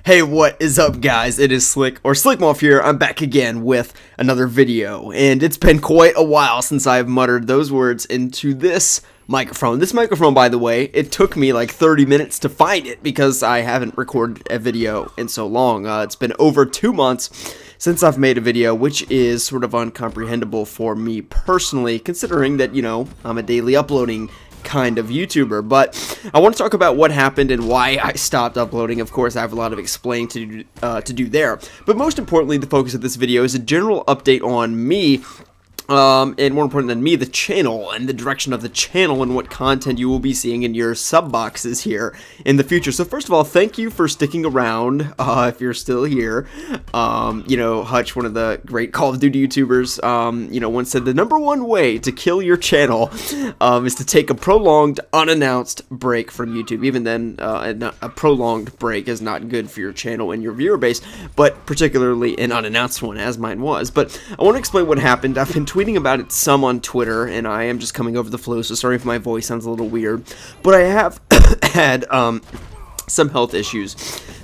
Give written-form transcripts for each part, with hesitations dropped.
Hey, what is up, guys? It is Slcmof here. I'm back again with another video, and it's been quite a while since I've muttered those words into this microphone. This microphone, by the way, it took me like 30 minutes to find it because I haven't recorded a video in so long. It's been over 2 months since I've made a video, which is sort of incomprehensible for me personally, considering that, you know, I'm a daily uploading kind of YouTuber. But I want to talk about what happened and why I stopped uploading. Of course, I have a lot of explaining to do there, but most importantly, the focus of this video is a general update on me, and more important than me, the channel and the direction of the channel and what content you will be seeing in your sub boxes here in the future. So first of all, thank you for sticking around, if you're still here. You know, Hutch, one of the great Call of Duty YouTubers, you know, once said the #1 way to kill your channel is to take a prolonged, unannounced break from YouTube. Even then, a prolonged break is not good for your channel and your viewer base, but particularly an unannounced one, as mine was. But I want to explain what happened. I've been tweeting about it some on Twitter, and I am just coming over the flu, so sorry if my voice sounds a little weird, but I have had some health issues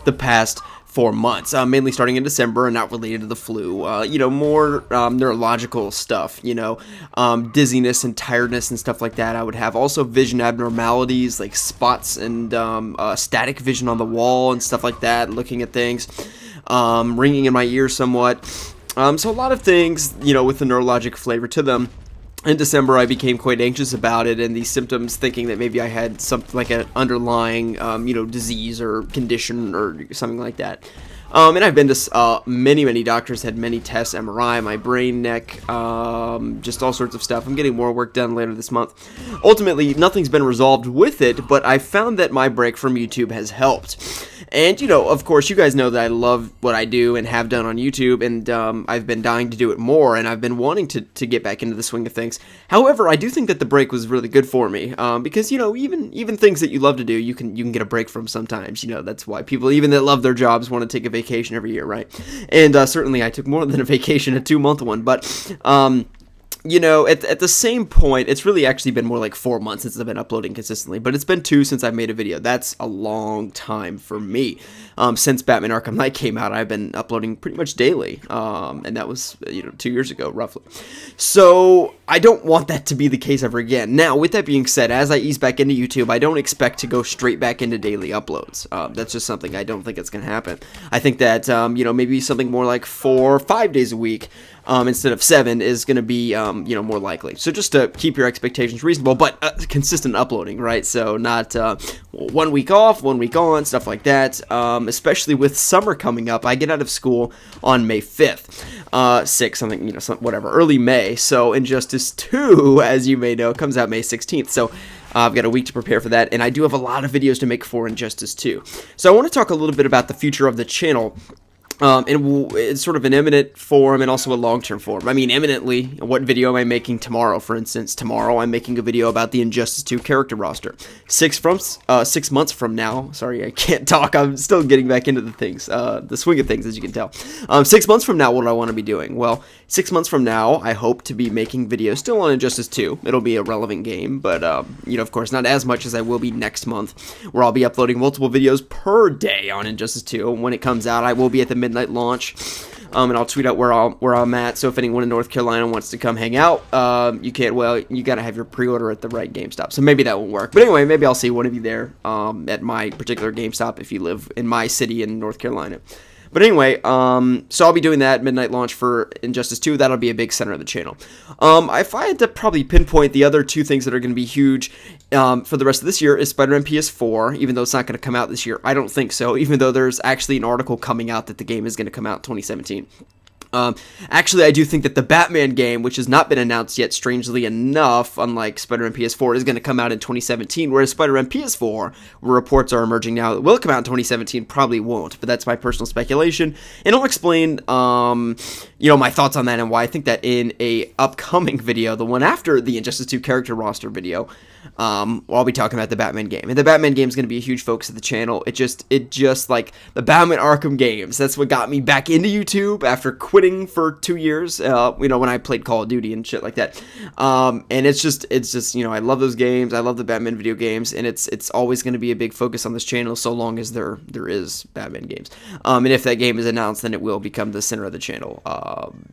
the past 4 months, mainly starting in December and not related to the flu. You know, more neurological stuff, you know, dizziness and tiredness and stuff like that I would have. Also vision abnormalities like spots and static vision on the wall and stuff like that, looking at things, ringing in my ears somewhat. So a lot of things, you know, with the neurologic flavor to them. In December, I became quite anxious about it, and these symptoms, thinking that maybe I had something like an underlying, you know, disease or condition or something like that. And I've been to many doctors, had many tests, MRI, my brain, neck, just all sorts of stuff. I'm getting more work done later this month. Ultimately, nothing's been resolved with it, but I found that my break from YouTube has helped. And, you know, of course, you guys know that I love what I do and have done on YouTube, and I've been dying to do it more, and I've been wanting to get back into the swing of things. However, I do think that the break was really good for me, because, you know, even things that you love to do, you can get a break from sometimes. You know, that's why people, even that love their jobs, want to take a vacation every year, right? And certainly I took more than a vacation, a 2-month one, but you know, at the same point, it's really actually been more like 4 months since I've been uploading consistently, but it's been 2 since I've made a video. That's a long time for me. Since Batman Arkham Knight came out, I've been uploading pretty much daily, and that was, you know, 2 years ago, roughly. So I don't want that to be the case ever again. Now, with that being said, as I ease back into YouTube, I don't expect to go straight back into daily uploads. That's just something I don't think it's going to happen. I think that, you know, maybe something more like 4 or 5 days a week, instead of 7 is going to be, you know, more likely. So just to keep your expectations reasonable, but consistent uploading, right? So not 1 week off, 1 week on, stuff like that. Especially with summer coming up, I get out of school on May 5th, 6th, something, you know, whatever, early May. So Injustice 2, as you may know, comes out May 16th. So I've got a week to prepare for that, and I do have a lot of videos to make for Injustice 2. So I want to talk a little bit about the future of the channel. And it's sort of an imminent form and also a long-term form. I mean, imminently, what video am I making tomorrow, for instance? Tomorrow, I'm making a video about the Injustice 2 character roster. 6 months from now, sorry, I can't talk, I'm still getting back into the things, the swing of things, as you can tell. 6 months from now, what do I want to be doing? Well, 6 months from now, I hope to be making videos still on Injustice 2. It'll be a relevant game, but, you know, of course, not as much as I will be next month, where I'll be uploading multiple videos per day on Injustice 2. When it comes out, I will be at the midnight launch, and I'll tweet out where I'm at. So if anyone in North Carolina wants to come hang out, you can't. Well, you gotta have your pre-order at the right GameStop. So maybe that won't work. But anyway, maybe I'll see one of you there at my particular GameStop if you live in my city in North Carolina. But anyway, so I'll be doing that midnight launch for Injustice 2. That'll be a big center of the channel. If I had to probably pinpoint the other 2 things that are going to be huge for the rest of this year is Spider-Man PS4, even though it's not going to come out this year. I don't think so, even though there's actually an article coming out that the game is going to come out in 2017. Actually, I do think that the Batman game, which has not been announced yet, strangely enough, unlike Spider-Man PS4, is going to come out in 2017, whereas Spider-Man PS4, where reports are emerging now that will come out in 2017, probably won't, but that's my personal speculation, and I'll explain, you know, my thoughts on that and why I think that in a upcoming video, the one after the Injustice 2 character roster video. I'll be talking about the Batman game, and the Batman game is going to be a huge focus of the channel. It just like the Batman Arkham games. That's what got me back into YouTube after quitting for 2 years. You know, when I played Call of Duty and shit like that. And it's just you know, I love those games. I love the Batman video games, and it's always going to be a big focus on this channel so long as there is Batman games. And if that game is announced, then it will become the center of the channel.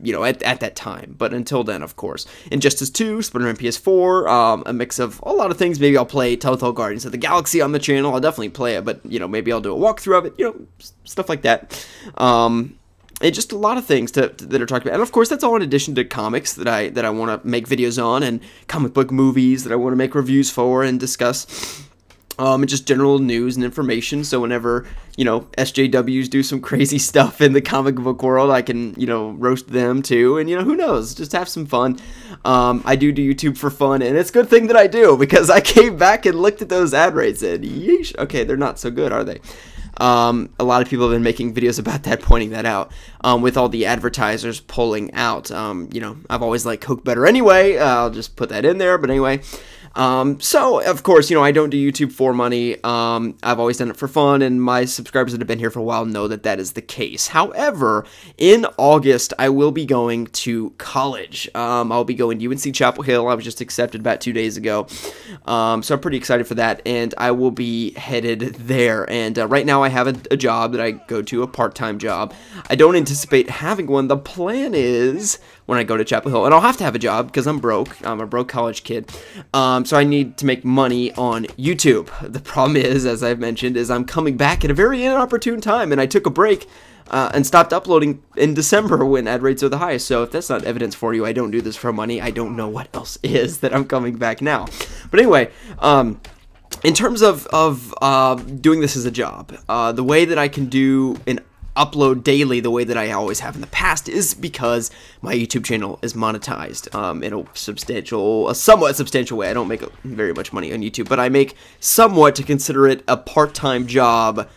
You know, at that time. But until then, of course, Injustice 2, Spider-Man PS4, a mix of a lot of things. Maybe I'll play Telltale Guardians of the Galaxy on the channel. I'll definitely play it, but you know, maybe I'll do a walkthrough of it. You know, stuff like that. And just a lot of things that are talked about, and of course that's all in addition to comics that I want to make videos on, and comic book movies that I want to make reviews for and discuss, and just general news and information. So whenever, you know, SJWs do some crazy stuff in the comic book world, I can, you know, roast them too, and you know, who knows, just have some fun. I do YouTube for fun, and it's a good thing that I do, because I came back and looked at those ad rates and yeesh, okay, they're not so good, are they? A lot of people have been making videos about that, pointing that out, with all the advertisers pulling out. You know, I've always liked Coke better anyway. I'll just put that in there, but anyway. So, of course, you know, I don't do YouTube for money. I've always done it for fun, and my subscribers that have been here for a while know that that is the case. However, in August, I will be going to college. I'll be going to UNC Chapel Hill. I was just accepted about 2 days ago. So I'm pretty excited for that, and I will be headed there. And right now I have a job that I go to, a part-time job. I don't anticipate having one. The plan is, when I go to Chapel Hill, and I'll have to have a job because I'm broke. I'm a broke college kid. So I need to make money on YouTube. The problem is, as I've mentioned, is I'm coming back at a very inopportune time, and I took a break and stopped uploading in December when ad rates are the highest. So if that's not evidence for you, I don't do this for money. I don't know what else is that I'm coming back now. But anyway, in terms of doing this as a job, the way that I can do an upload daily the way that I always have in the past is because my YouTube channel is monetized in a somewhat substantial way. I don't make very much money on YouTube, but I make somewhat to consider it a part-time job,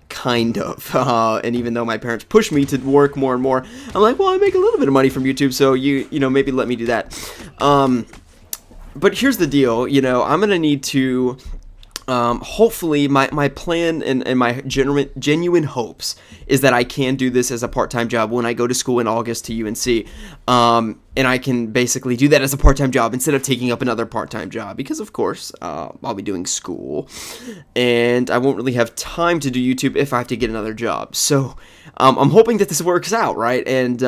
kind of. And even though my parents push me to work more and more, I'm like, well, I make a little bit of money from YouTube, so you know, maybe let me do that. But here's the deal, you know, I'm gonna need to hopefully my plan and my genuine hopes is that I can do this as a part-time job when I go to school in August to UNC, and I can basically do that as a part-time job instead of taking up another part-time job, because of course I'll be doing school and I won't really have time to do YouTube if I have to get another job. So I'm hoping that this works out, right? And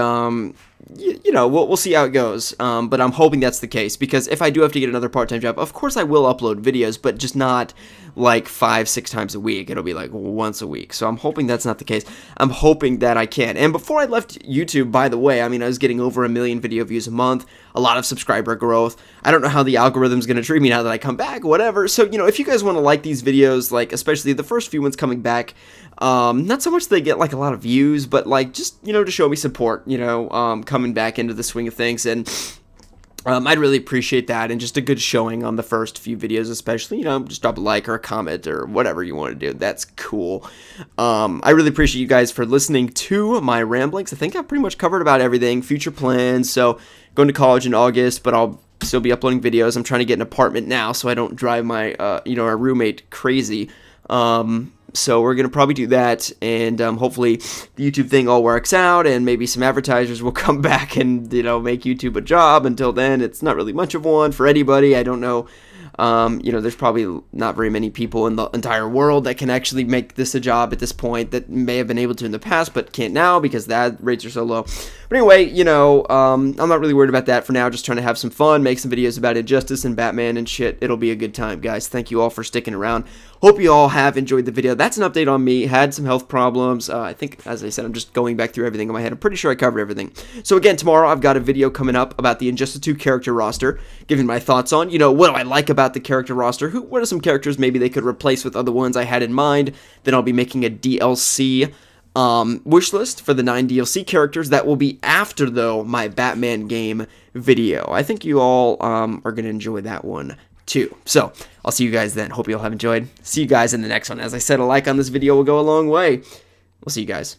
you know, we'll see how it goes, but I'm hoping that's the case, because if I do have to get another part-time job, of course I will upload videos, but just not like 5-6 times a week. It'll be like once a week. So I'm hoping that's not the case. I'm hoping that I can. And before I left YouTube, by the way, I mean, I was getting over 1 million video views a month, a lot of subscriber growth. I don't know how the algorithm's going to treat me now that I come back, whatever. So, you know, if you guys want to like these videos, like especially the first few ones coming back, not so much they get like a lot of views, but like just, you know, to show me support, you know, coming back into the swing of things. And I'd really appreciate that, and just a good showing on the first few videos especially, you know, just drop a like or a comment or whatever you want to do. That's cool. I really appreciate you guys for listening to my ramblings. I think I've pretty much covered about everything, future plans. So going to college in August, but I'll still be uploading videos. I'm trying to get an apartment now so I don't drive my, you know, our roommate crazy. So we're going to probably do that, and hopefully the YouTube thing all works out, and maybe some advertisers will come back and, you know, make YouTube a job. Until then, it's not really much of one for anybody. I don't know. You know, there's probably not very many people in the entire world that can actually make this a job at this point, that may have been able to in the past but can't now because the ad rates are so low. But anyway, you know, I'm not really worried about that for now. Just trying to have some fun, make some videos about Injustice and Batman and shit. It'll be a good time, guys. Thank you all for sticking around. Hope you all have enjoyed the video. That's an update on me. Had some health problems. I think, as I said, I'm just going back through everything in my head. I'm pretty sure I covered everything. So again, tomorrow I've got a video coming up about the Injustice 2 character roster, giving my thoughts on, you know, what do I like about the character roster? What are some characters maybe they could replace with other ones I had in mind? Then I'll be making a DLC wish list for the 9 DLC characters. That will be after, though, my Batman game video. I think you all are going to enjoy that one too. So I'll see you guys then. Hope you all have enjoyed. See you guys in the next one. As I said, a like on this video will go a long way. We'll see you guys.